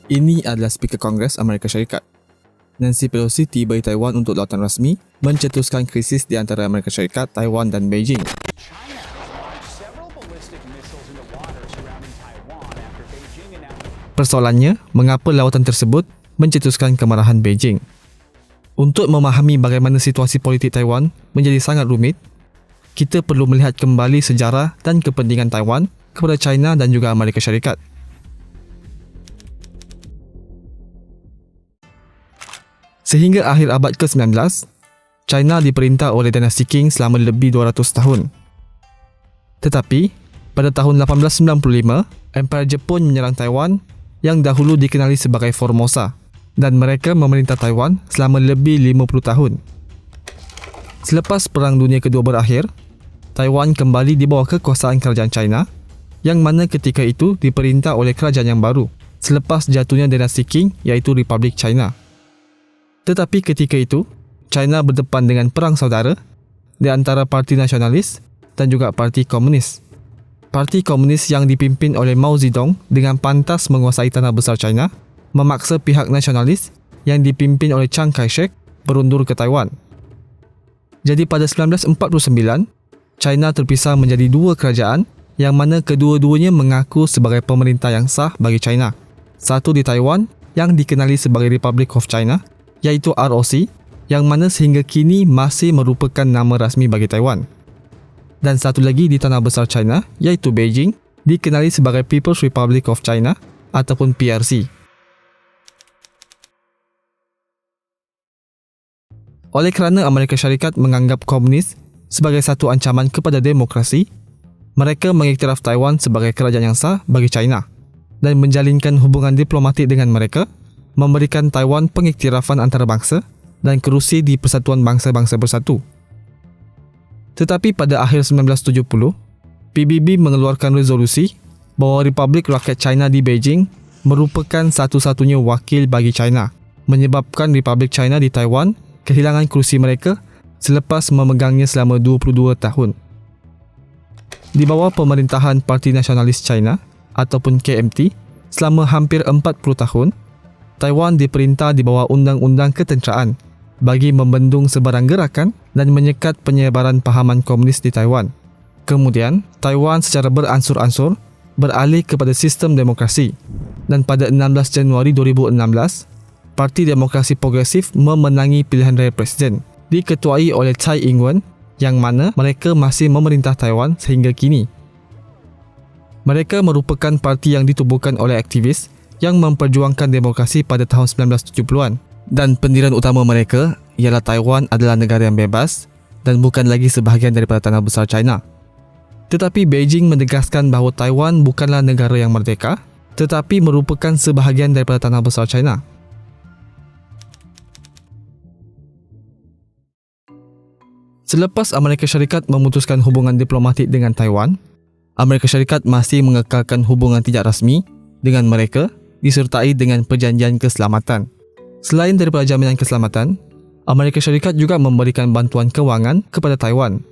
Ini adalah Speaker Kongres Amerika Syarikat. Nancy Pelosi tiba di Taiwan untuk lawatan rasmi mencetuskan krisis di antara Amerika Syarikat, Taiwan dan Beijing. Persoalannya, mengapa lawatan tersebut mencetuskan kemarahan Beijing? Untuk memahami bagaimana situasi politik Taiwan menjadi sangat rumit, kita perlu melihat kembali sejarah dan kepentingan Taiwan kepada China dan juga Amerika Syarikat. Sehingga akhir abad ke-19, China diperintah oleh dinasti Qing selama lebih 200 tahun. Tetapi, pada tahun 1895, Empire Jepun menyerang Taiwan yang dahulu dikenali sebagai Formosa dan mereka memerintah Taiwan selama lebih 50 tahun. Selepas Perang Dunia Kedua berakhir, Taiwan kembali di bawah kekuasaan kerajaan China yang mana ketika itu diperintah oleh kerajaan yang baru selepas jatuhnya dinasti Qing iaitu Republik China. Tetapi ketika itu, China berdepan dengan perang saudara di antara Parti Nasionalis dan juga Parti Komunis. Parti Komunis yang dipimpin oleh Mao Zedong dengan pantas menguasai tanah besar China memaksa pihak nasionalis yang dipimpin oleh Chiang Kai-shek berundur ke Taiwan. Jadi pada 1949, China terpisah menjadi dua kerajaan yang mana kedua-duanya mengaku sebagai pemerintah yang sah bagi China. Satu di Taiwan yang dikenali sebagai Republic of China iaitu ROC yang mana sehingga kini masih merupakan nama rasmi bagi Taiwan. Dan satu lagi di tanah besar China iaitu Beijing dikenali sebagai People's Republic of China ataupun PRC. Oleh kerana Amerika Syarikat menganggap komunis sebagai satu ancaman kepada demokrasi, mereka mengiktiraf Taiwan sebagai kerajaan yang sah bagi China dan menjalinkan hubungan diplomatik dengan mereka, memberikan Taiwan pengiktirafan antarabangsa dan kerusi di Persatuan Bangsa-Bangsa Bersatu. Tetapi pada akhir 1970, PBB mengeluarkan resolusi bahawa Republik Rakyat China di Beijing merupakan satu-satunya wakil bagi China, menyebabkan Republik China di Taiwan kehilangan kerusi mereka selepas memegangnya selama 22 tahun. Di bawah pemerintahan Parti Nasionalis China ataupun KMT selama hampir 40 tahun, Taiwan diperintah di bawah undang-undang ketenteraan bagi membendung sebarang gerakan dan menyekat penyebaran pahaman komunis di Taiwan. Kemudian, Taiwan secara beransur-ansur beralih kepada sistem demokrasi dan pada 16 Januari 2016, Parti Demokrasi Progresif memenangi pilihan raya presiden diketuai oleh Tsai Ing-wen yang mana mereka masih memerintah Taiwan sehingga kini. Mereka merupakan parti yang ditubuhkan oleh aktivis yang memperjuangkan demokrasi pada tahun 1970-an dan pendirian utama mereka ialah Taiwan adalah negara yang bebas dan bukan lagi sebahagian daripada tanah besar China. Tetapi Beijing menegaskan bahawa Taiwan bukanlah negara yang merdeka tetapi merupakan sebahagian daripada tanah besar China. Selepas Amerika Syarikat memutuskan hubungan diplomatik dengan Taiwan, Amerika Syarikat masih mengekalkan hubungan tidak rasmi dengan mereka disertai dengan perjanjian keselamatan. Selain daripada jaminan keselamatan, Amerika Syarikat juga memberikan bantuan kewangan kepada Taiwan.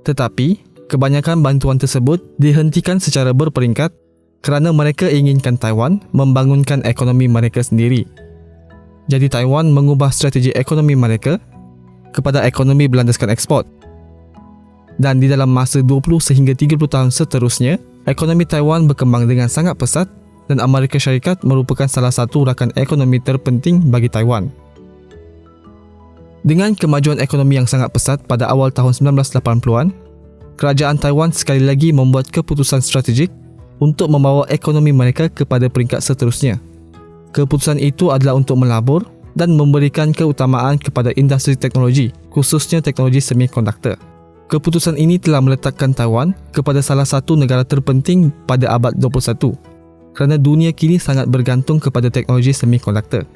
Tetapi, kebanyakan bantuan tersebut dihentikan secara berperingkat kerana mereka inginkan Taiwan membangunkan ekonomi mereka sendiri. Jadi Taiwan mengubah strategi ekonomi mereka kepada ekonomi berlandaskan ekspor. Dan di dalam masa 20 sehingga 30 tahun seterusnya, ekonomi Taiwan berkembang dengan sangat pesat dan Amerika Syarikat merupakan salah satu rakan ekonomi terpenting bagi Taiwan. Dengan kemajuan ekonomi yang sangat pesat pada awal tahun 1980-an, kerajaan Taiwan sekali lagi membuat keputusan strategik untuk membawa ekonomi mereka kepada peringkat seterusnya. Keputusan itu adalah untuk melabur dan memberikan keutamaan kepada industri teknologi, khususnya teknologi semikonduktor. Keputusan ini telah meletakkan Taiwan kepada salah satu negara terpenting pada abad 21 kerana dunia kini sangat bergantung kepada teknologi semikonduktor.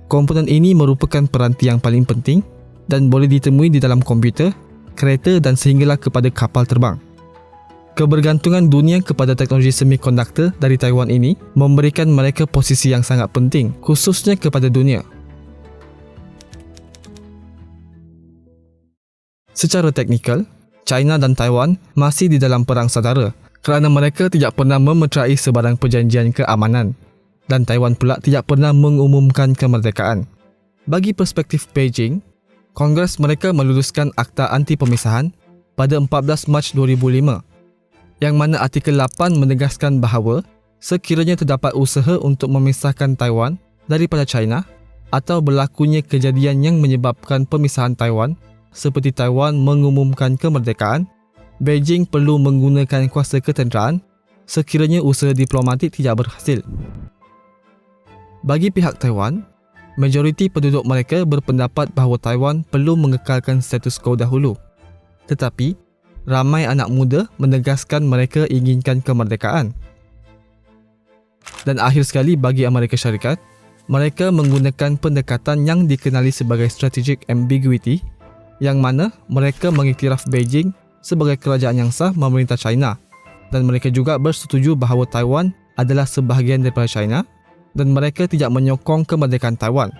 Komponen ini merupakan peranti yang paling penting dan boleh ditemui di dalam komputer, kereta dan sehinggalah kepada kapal terbang. Kebergantungan dunia kepada teknologi semikonduktor dari Taiwan ini memberikan mereka posisi yang sangat penting, khususnya kepada dunia. Secara teknikal, China dan Taiwan masih di dalam perang saudara kerana mereka tidak pernah memeterai sebarang perjanjian keamanan. dan Taiwan pula tidak pernah mengumumkan kemerdekaan. Bagi perspektif Beijing, Kongres mereka meluluskan Akta Anti Pemisahan pada 14 Mac 2005 yang mana artikel 8 menegaskan bahawa sekiranya terdapat usaha untuk memisahkan Taiwan daripada China atau berlakunya kejadian yang menyebabkan pemisahan Taiwan seperti Taiwan mengumumkan kemerdekaan, Beijing perlu menggunakan kuasa ketenteraan sekiranya usaha diplomatik tidak berhasil. Bagi pihak Taiwan, majoriti penduduk mereka berpendapat bahawa Taiwan perlu mengekalkan status quo dahulu. Tetapi, ramai anak muda menegaskan mereka inginkan kemerdekaan. Dan akhir sekali bagi Amerika Syarikat, mereka menggunakan pendekatan yang dikenali sebagai strategic ambiguity yang mana mereka mengiktiraf Beijing sebagai kerajaan yang sah memerintah China dan mereka juga bersetuju bahawa Taiwan adalah sebahagian daripada China dan mereka tidak menyokong kemerdekaan Taiwan.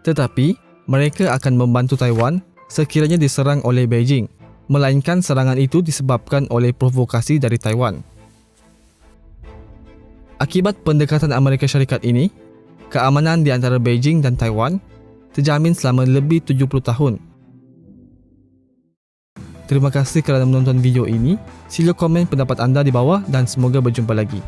Tetapi, mereka akan membantu Taiwan sekiranya diserang oleh Beijing, melainkan serangan itu disebabkan oleh provokasi dari Taiwan. Akibat pendekatan Amerika Syarikat ini, keamanan di antara Beijing dan Taiwan terjamin selama lebih 70 tahun. Terima kasih kerana menonton video ini. Sila komen pendapat anda di bawah dan semoga berjumpa lagi.